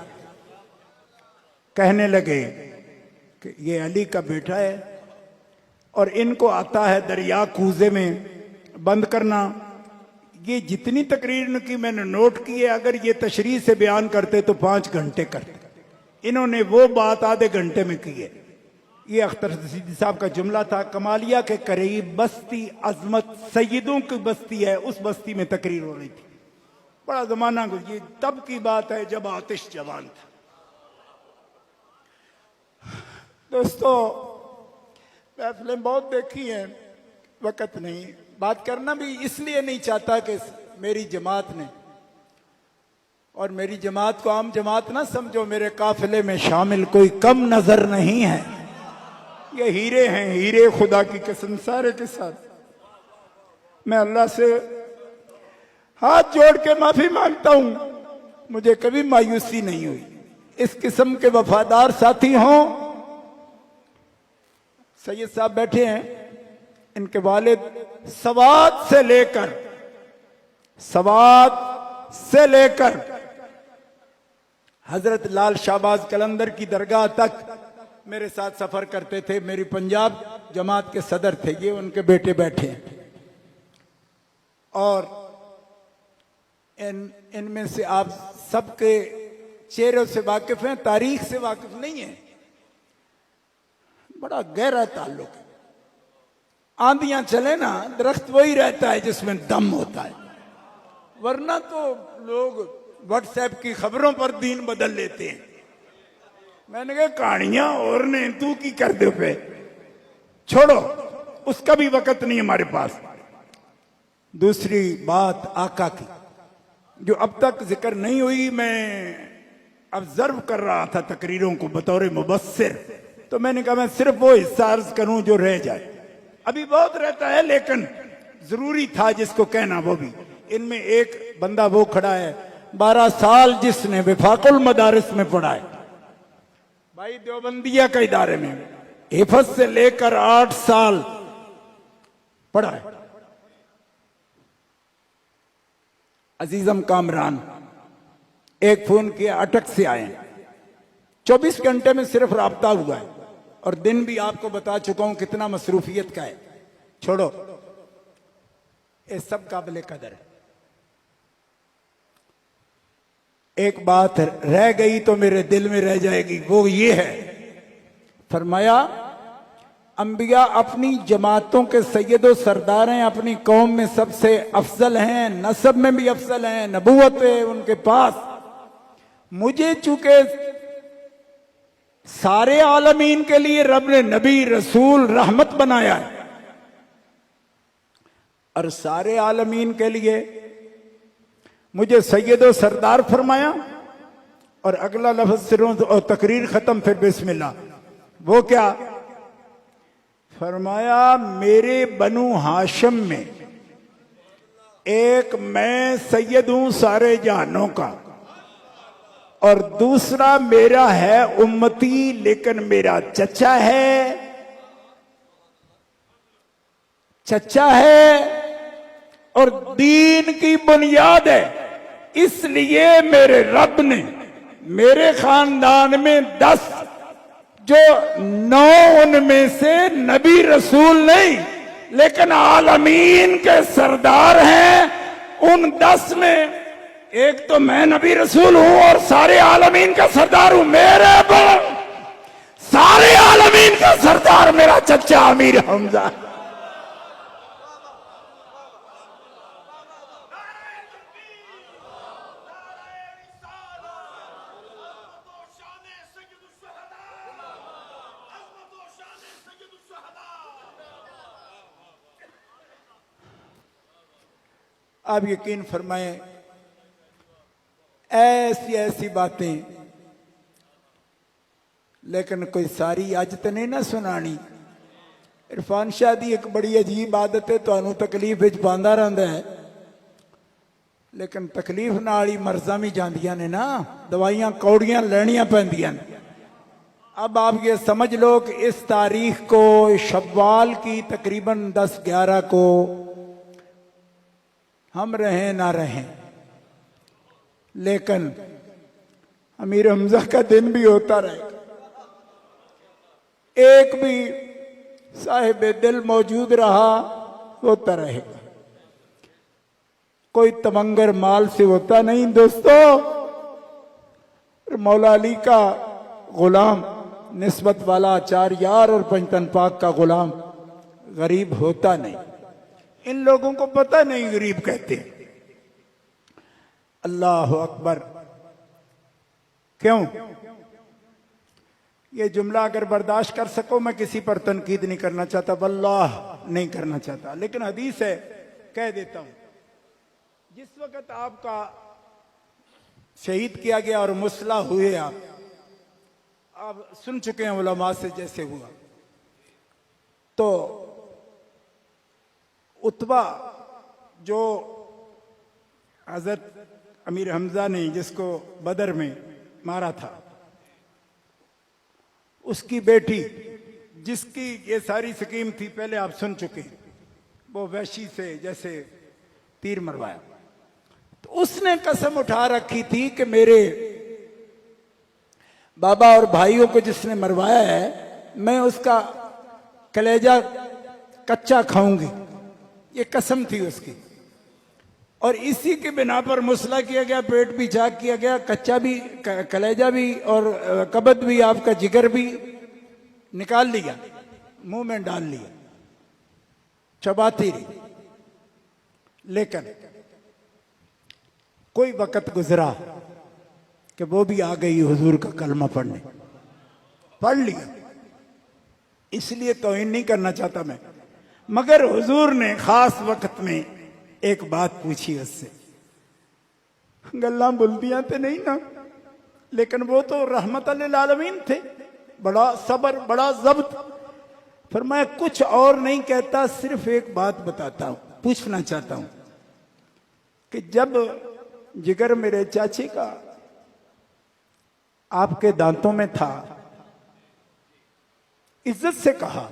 कहने लगे कि ये अली का बेटा है और इनको आता है दरिया कूजे में बंद करना। ये जितनी तकरीर की मैंने नोट की है, अगर ये तशरीह से बयान करते तो 5 घंटे करते। इन्होंने वो बात आधे घंटे में की है। ये अख्तर सदीदी साहब का जुमला था। कमालिया के करीब बस्ती अजमत सैयदों की बस्ती है, उस बस्ती में तकरीर हो रही थी। बड़ा जमाना गुजरी, तब की बात है जब आतिश जवान था। दोस्तों, मैं फिल्म बहुत देखी है, वक़्त नहीं। बात करना भी इसलिए नहीं चाहता कि मेरी जमात ने, और मेरी जमात को आम जमात ना समझो, मेरे काफिले में शामिल कोई कम नजर नहीं है। ये हीरे हैं, हीरे खुदा की कसम सारे के साथ। मैं अल्लाह से हाथ जोड़ के माफी मांगता हूं, मुझे कभी मायूसी नहीं हुई। इस किस्म के वफादार साथी हों। सैयद साहब बैठे हैं, इनके वालिद सवात से लेकर हजरत लाल शाहबाज कलंदर की दरगाह तक मेरे साथ सफर करते थे। मेरी पंजाब जमात के सदर थे। ये उनके बेटे बैठे हैं। और इनमें से आप सबके चेहरों से वाकिफ हैं, तारीख से वाकिफ नहीं है। बड़ा गहरा ताल्लुक है। आंधियां चले ना, दरख्त वही रहता है जिसमें दम होता है, वरना तो लोग व्हाट्सएप की खबरों पर दीन बदल लेते हैं। मैंने कहा कहानियां और ने तू की कर दो पे, छोड़ो, उसका भी वक्त नहीं हमारे पास। दूसरी बात आका की जो अब तक जिक्र नहीं हुई, मैं ऑब्जर्व कर रहा था तकरीरों को बतौर मुबस्सिर, तो मैंने कहा मैं सिर्फ वो हिस्सा अर्ज करूं जो रह जाए। अभी बहुत रहता है लेकिन जरूरी था जिसको कहना वो भी। इनमें एक बंदा वो खड़ा है 12 साल जिसने विफाकुल मदारिस में पढ़ा है, भाई देवबंदिया के इदारे में हिफज से लेकर 8 साल पढ़ा है। अजीजम कामरान एक फोन किया, अटक से आए, 24 घंटे में सिर्फ राब्ता हुआ है, और दिन भी आपको बता चुका हूं कितना मसरूफियत का है। छोड़ो, ये सब काबिल कदर है। एक बात रह गई तो मेरे दिल में रह जाएगी, वो ये है, फरमाया अंबिया अपनी जमातों के सैयदो सरदार हैं, अपनी कौम में सबसे अफजल हैं, नसब में भी अफजल हैं, नबूवत है उनके पास। मुझे चूंकि सारे आलमीन के लिए रब ने नबी रसूल रहमत बनाया है, और सारे आलमीन के लिए मुझे सैयदो सरदार फरमाया, और अगला लफ्ज सिरों और तकरीर खत्म, फिर बिस्मिल्लाह। वो क्या फरमाया, मेरे बनु हाशिम में एक मैं सैयद हूं सारे जहानों का, और दूसरा मेरा है उम्मती, लेकिन मेरा चचा है और दीन की बुनियाद है। इसलिए मेरे रब ने मेरे खानदान में 10 जो 9 उनमें से नबी रसूल नहीं लेकिन आलमीन के सरदार हैं। उन 10 में एक तो मैं नबी रसूल हूं और सारे आलमीन का सरदार हूं। मेरे पर सारे आलमीन का सरदार मेरा चचा अमीर हमजा। आप यकीन फरमाएं, ऐसी ऐसी बातें, लेकिन कोई सारी अज तो नहीं ना सुनानी। इरफान शाह दी एक बड़ी अजीब आदत है, तुहानू तकलीफ विच पांदा रहिंदा है, लेकिन तकलीफ नाल ही मर्जां भी जांदियां ने ना, दवाइयां कौड़ियां लैनियां पैंदियां ने। अब आप ये समझ लो कि इस तारीख को शव्वाल की तकरीबन 10-11 को हम रहें ना रहें, लेकिन अमीर हमजा का दिन भी होता रहेगा। एक भी साहिब दिल मौजूद रहा, होता रहेगा। कोई तमंगर माल से होता नहीं दोस्तों। मौला अली का गुलाम, निस्बत वाला, 4 यार और पंचतन पाक का गुलाम गरीब होता नहीं। इन लोगों को पता नहीं गरीब कहते। अल्लाह अकबर। क्यों ये जुमला अगर बर्दाश्त कर सको, मैं किसी पर तनकीद नहीं करना चाहता, वल्लाह नहीं करना चाहता, लेकिन हदीस है कह देता हूं। जिस वक्त आपका शहीद किया गया और मुसल्ला हुए, आप सुन चुके हैं उलमा से जैसे हुआ, तो उत्बा जो हजरत अमीर हमजा ने जिसको बदर में मारा था, उसकी बेटी जिसकी ये सारी स्कीम थी पहले आप सुन चुके, वो वैशी से जैसे तीर मरवाया, तो उसने कसम उठा रखी थी कि मेरे बाबा और भाइयों को जिसने मरवाया है मैं उसका कलेजा कच्चा खाऊंगी, ये कसम थी उसकी। और इसी के बिना पर मुसला किया गया, पेट भी चाक किया गया, कच्चा भी, कलेजा भी और कबद भी, आपका जिगर भी निकाल लिया, मुंह में डाल लिया, चबाती रही। लेकिन कोई वक्त गुजरा कि वो भी आ गई हुजूर का कलमा पढ़ने, पढ़ लिया। इसलिए तौहीन नहीं करना चाहता मैं, मगर हुजूर ने खास वक्त में एक बात पूछी उससे। गल्लां बुलदियां तो नहीं ना, लेकिन वो तो रहमतुल आलमीन थे, बड़ा सबर, बड़ा जब्त। फिर मैं कुछ और नहीं कहता, सिर्फ एक बात बताता हूं, पूछना चाहता हूं कि जब जिगर मेरे चाची का आपके दांतों में था, इज्जत से कहा,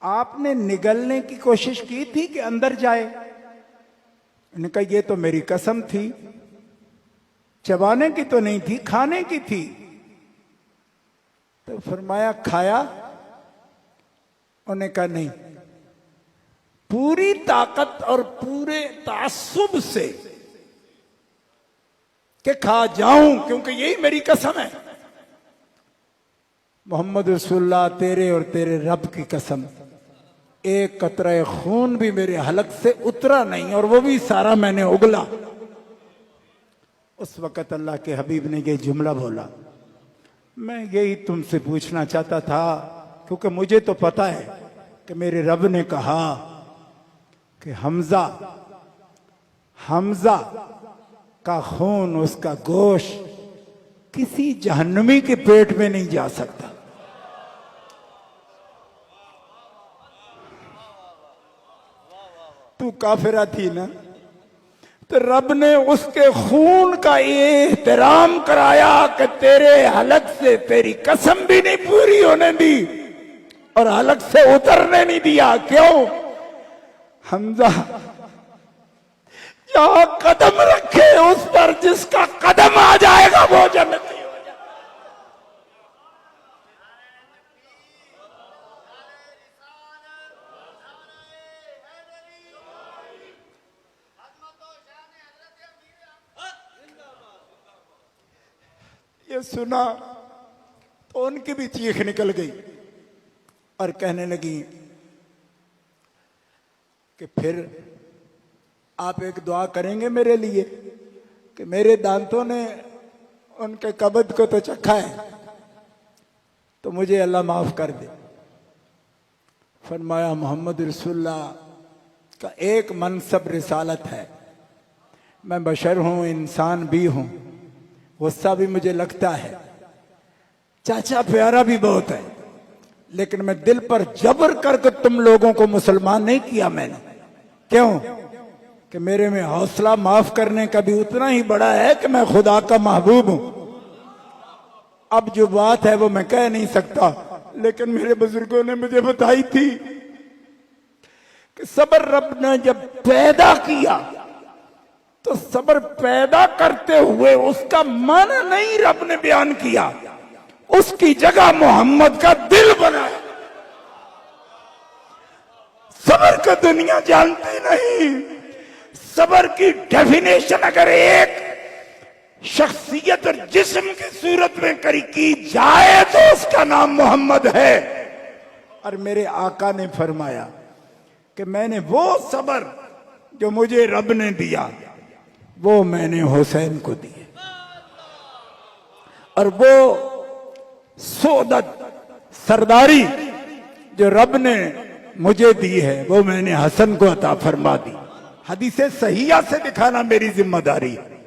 आपने निगलने की कोशिश की थी कि अंदर जाए? मैंने कहा ये तो मेरी कसम थी, चबाने की तो नहीं थी, खाने की थी। तो फरमाया खाया? उन्होंने कहा नहीं। पूरी ताकत और पूरे तासुब से कि खा जाऊं, क्योंकि यही मेरी कसम है। मोहम्मद रसूलुल्लाह, तेरे और तेरे रब की कसम, एक कतरा खून भी मेरे हलक से उतरा नहीं, और वो भी सारा मैंने उगला। उस वक़्त अल्लाह के हबीब ने ये जुमला बोला। मैं यही तुमसे पूछना चाहता था, क्योंकि मुझे तो पता है कि मेरे रब ने कहा कि हमजा का खून, उसका गोश्त किसी जहन्नमी के पेट में नहीं जा सकता। तू काफिरा थी ना, तो रब ने उसके खून का ये एहतराम कराया कि तेरे हलक से तेरी कसम भी नहीं पूरी होने दी और हलक से उतरने नहीं दिया। क्यों? हमजा जहां कदम रखे उस पर जिसका कदम आ जाएगा वो जन्नती हो जाएगा। ये सुना तो उनकी भी चीख निकल गई और कहने लगी कि फिर आप एक दुआ करेंगे मेरे लिए कि मेरे दांतों ने उनके कब्ज को तो चखा है, तो मुझे अल्लाह माफ कर दे। फरमाया मोहम्मद रसूलुल्लाह का एक मनसब रिसालत है, मैं बशर हूं, इंसान भी हूं, गुस्सा भी मुझे लगता है, चाचा प्यारा भी बहुत है, लेकिन मैं दिल पर जबर करके तुम लोगों को मुसलमान नहीं किया मैंने। क्यों? कि मेरे में हौसला माफ करने का भी उतना ही बड़ा है कि मैं खुदा का महबूब हूं। अब जो बात है वो मैं कह नहीं सकता, लेकिन मेरे बुजुर्गों ने मुझे बताई थी कि सबर रब ने जब पैदा किया तो सबर पैदा करते हुए उसका मन नहीं रब ने बयान किया, उसकी जगह मोहम्मद का दिल बनाया। सबर का दुनिया जानती नहीं। सबर की डेफिनेशन अगर एक शख्सियत और जिस्म की सूरत में करी की जाए तो उसका नाम मोहम्मद है। और मेरे आका ने फरमाया कि मैंने वो सबर जो मुझे रब ने दिया वो मैंने हुसैन को दिए, और वो सोदत सरदारी जो रब ने मुझे दी है वो मैंने हसन को अता फरमा दी। हदीसे सहिया से दिखाना मेरी जिम्मेदारी है।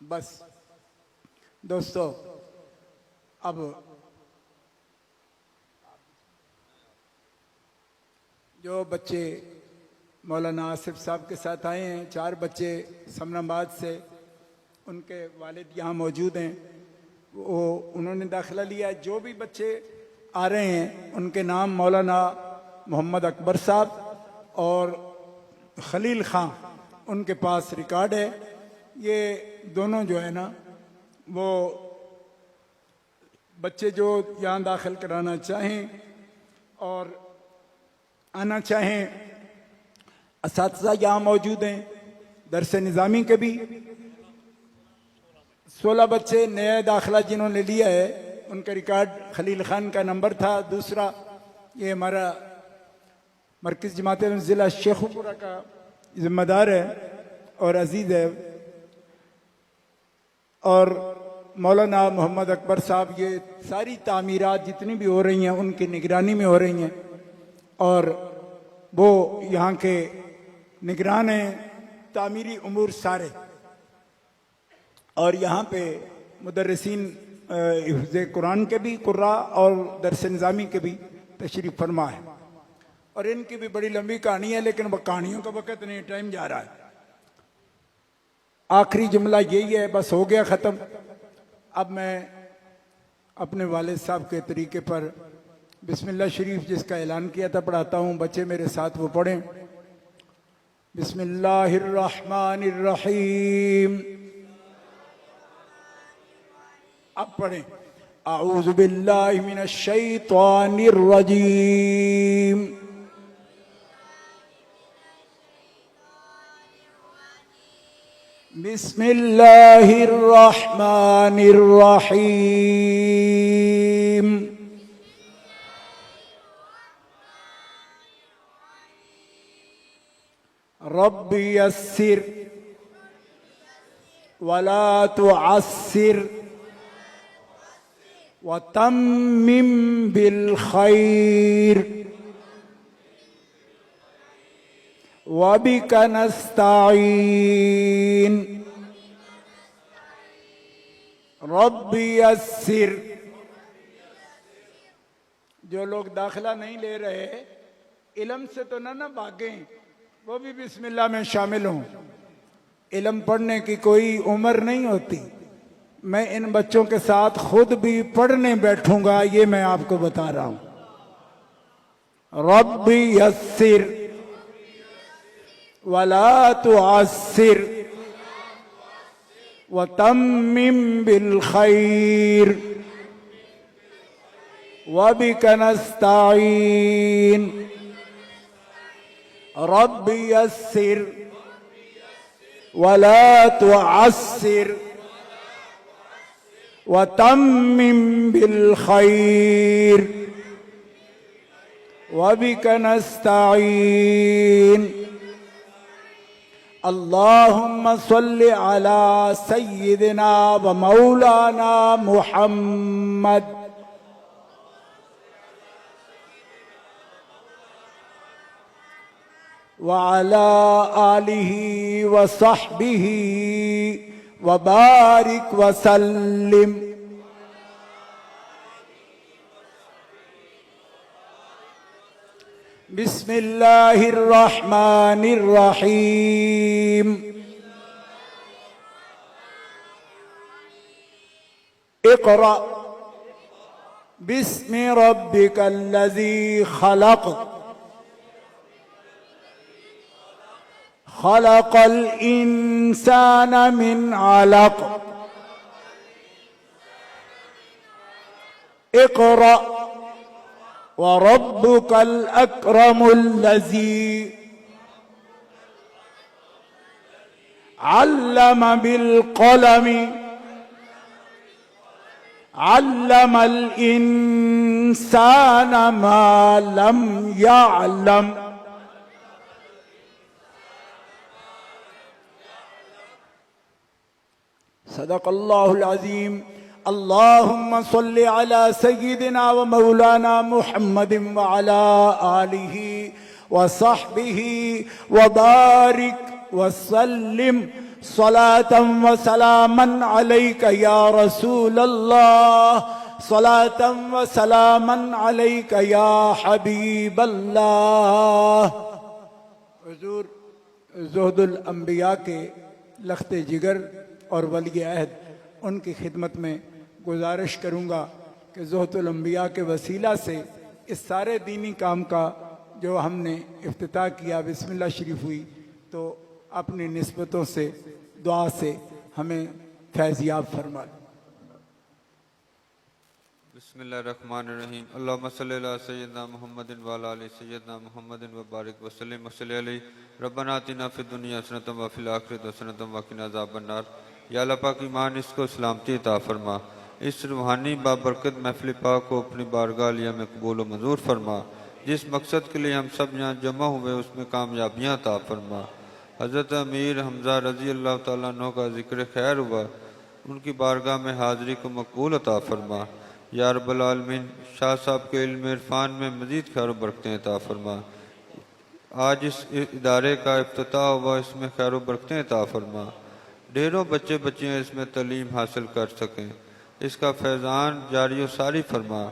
बस दोस्तों, अब जो बच्चे मौलाना आसिफ साहब के साथ आए हैं, 4 बच्चे समनाबाद से, उनके वालिद यहाँ मौजूद हैं, वो उन्होंने दाखिला लिया है। जो भी बच्चे आ रहे हैं उनके नाम मौलाना मोहम्मद अकबर साहब और खलील खां, उनके पास रिकॉर्ड है। ये दोनों जो है ना, वो बच्चे जो यहाँ दाखिल कराना चाहें और आना चाहें, असातिज़ा यहाँ मौजूद हैं। दरस निज़ामी के भी 16 बच्चे नया दाखिला जिन्होंने लिया है, उनका रिकॉर्ड खलील खान का नंबर था। दूसरा, ये हमारा मरकज़ जमात ज़िला शेखुपुरा का ज़िम्मेदार है और अजीज़ है, और मौलाना मोहम्मद अकबर साहब, ये सारी तामीरात जितनी भी हो रही हैं उनकी निगरानी में हो रही हैं, और वो यहाँ के निगरान हैं तामीरी उमूर सारे। और यहाँ पे मुदर्रिसीन हिफ्ज़े कुरान के भी कुर्रा और दरस निज़ामी के भी तशरीफ़ फरमा है। और इनकी भी बड़ी लंबी कहानी है, लेकिन वह कहानियों का वक़्त नहीं, टाइम जा रहा है। आखिरी जुमला यही है, बस हो गया ख़त्म। अब मैं अपने वालिद साहब के तरीके पर बिस्मिल्लाह शरीफ जिसका ऐलान किया था पढ़ाता हूँ। बच्चे मेरे साथ वो पढ़ें। बिस्मिल्लाहिर्रहमानिर्रहीम। अब पढ़ें, आऊज़ु बिल्लाहि मिनश शैतानिर्रजीम। बिस्मिल्लाहिर्रहमानिर्रहीम। रब्बि यस्सिर वला तुअस्सिर वतम्मिम बिल खैर वबिका नस्तईन। रब्बि यस्सिर। जो लोग दाखिला नहीं ले रहे, इल्म से तो ना भागें, वो भी बिस्मिल्लाह में शामिल हों। इल्म पढ़ने की कोई उम्र नहीं होती। मैं इन बच्चों के साथ खुद भी पढ़ने बैठूंगा, ये मैं आपको बता रहा हूं। रब्बि यस्सिर वला तुअस्सिर वतम्मिम बिल खैर वबिका नस्तईन। रब्बि यस्सिर वला तुअस्सिर वतम्मिम बिल खैर वबिका नस्तईन। अल्लाहुम्मा सल्लि अला सय्यिदिना व मौलाना मुहम्मद व अला आलिहि व सहबिहि व बारिक व सल्लिम। बिस्मिल्लाहिर्रहमानिर्रहीम। इक़रा बिस्मि रब्बिकल्लज़ी खलक़ खलक़ल इंसान मिन अलक़। इक़रा व रब्बुकल अक्रमुल्लज़ी अल्लम बिल क़लम अल्लमल इंसान मा लम यअलम। सदक़ल्लाहुल अज़ीम। अल्लाहुम्मा सल्लि अला सय्यिदिना व मौलाना मुहम्मदिन व अला आलिहि व सहबिहि व बारिक व सल्लिम सलातन व सलामन अलैका या रसूल अल्लाह सलातम व सलामन अलैका या हबीब अल्लाह। हुजूर ज़ुहदुल अंबिया के लख्ते जिगर और वली अहद उनकी खिदमत में गुजारिश करूँगा कि ज़ुहदुल अंबिया के वसीला से इस सारे दीनी काम का जो हमने इफ्तिताह किया, बिस्मिल्लाह शरीफ हुई, तो अपनी निस्बतों से दुआ से हमें फैज़याब फरमा। बिस्मिल्लाहिर्रहमानिर्रहीम। अल्लाहुम्मा सल्लि अला सय्यिदिना मुहम्मदिन व अला आलि सय्यिदिना मुहम्मदिन व बारिक व सल्लिम व सल्लि अलैहि। रब्बना आतिना फिद दुनिया हसनतम व फिल आखिरति हसनतम व क़िना अज़ाबन्नार। या अल्लाह पाक ईमान इसको सलामती अता फरमा। इस रूहानी बाबरकत महफिल पाक को अपनी बारगाह लिया में कबूल व मंजूर फरमा। जिस मकसद के लिए हम सब यहाँ जमा हुए उसमें कामयाबियाँ अता फरमा। हज़रत अमीर हमज़ा रज़ी अल्लाह तआला अन्हु का ज़िक्र खैर हुआ, उनकी बारगाह में हाज़िरी को मकबूल अता फरमा। या रब्बल आलमीन, शाह साहब के इल्म इरफान में मज़ीद खैर बरकतें अता फरमा। आज इस इदारे का इफ्तिताह हुआ, इसमें खैर बरकतें अता फरमा। ढेरों बच्चे बच्चियाँ इसमें तालीम हासिल कर सकें, इसका फैज़ान जारी व सारी फरमा।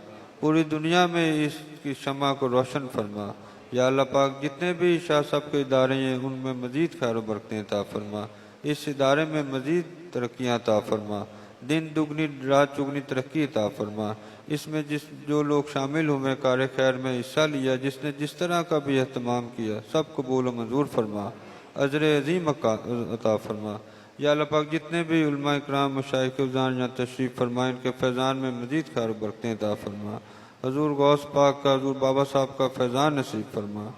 पूरी दुनिया में इसकी शमा को रोशन फरमा। या अल्लाह पाक, जितने भी शाह साहब के इदारे हैं उनमें मज़ीद खैर बरकतें अता फरमा। इस इदारे में मज़ीद तरक्कियाँ अता फरमा। दिन दुगनी रात चुगनी तरक्की अता फरमा। इसमें जो लोग शामिल हुए कार खैर में हिस्सा लिया, जिसने जिस तरह का भी एहतमाम किया, सब कबूल मंजूर फरमा, अजर अज़ीम अता फरमा। या अल्लाह पाक, जितने भी उलमा इकराम मशाइख उज़ान या तशरीफ़ फरमा, इनके फैज़ान में मज़ीद खैर बरकतें अता फरमा। हजूर गौस पाक का, हजूर बाबा साहब का फैज़ान नसीब फरमा।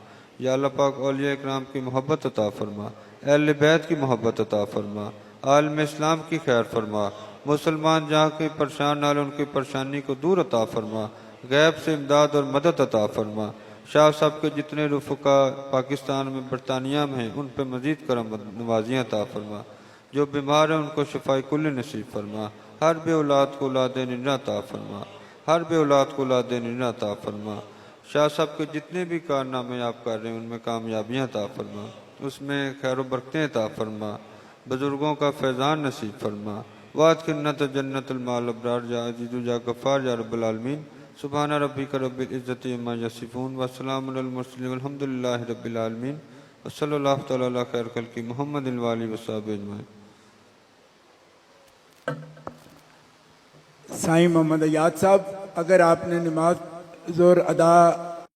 या अल्लाह पाक, औलिया इकराम की मोहब्बत अता फरमा, अहले बैत की मोहब्बत अता फरमा, आलम इस्लाम की खैर फरमा। मुसलमान जहाँ के परेशान नाल उनकी परेशानी को दूर अता फरमा। गैब से इमदाद और मदद अता फरमा। शाह साहब के जितने रुफ़का पाकिस्तान में बरतानिया में हैं, उन पर मज़ीद करम नवाजियाँ अता फरमा। जो बीमार हैं उनको शिफाए कुल्ली नसीब फरमा। हर बे औलाद को औलाद निन्ना अता फरमा। हर बे औलाद को औलाद निन्ना अता फरमा। शाह साहब के जितने भी कारनामे आप कर रहे हैं उनमें कामयाबियाँ अता फरमा, उसमें खैर बरकतें अता फरमा। बुजुर्गों का फैज़ान नसीब फरमा। वाद किन्नत जन्नतुल माल अबरार या अज़ीज़ु या गफ़ार या रब्बल आलमीन। सुभान रब्बिका रब्बिल इज़्ज़ति अम्मा यसिफ़ून व सलामुन अलल मुरसलीन वल्हम्दुलिल्लाहि रब्बिल आलमीन। व सल्लल्लाहु तआला अला खैर खल्क़ि मुहम्मदिन व आलिहि व सहबिहि अजमईन। साईं मोहम्मद अयाद साहब, अगर आपने नमाज ज़ोर अदा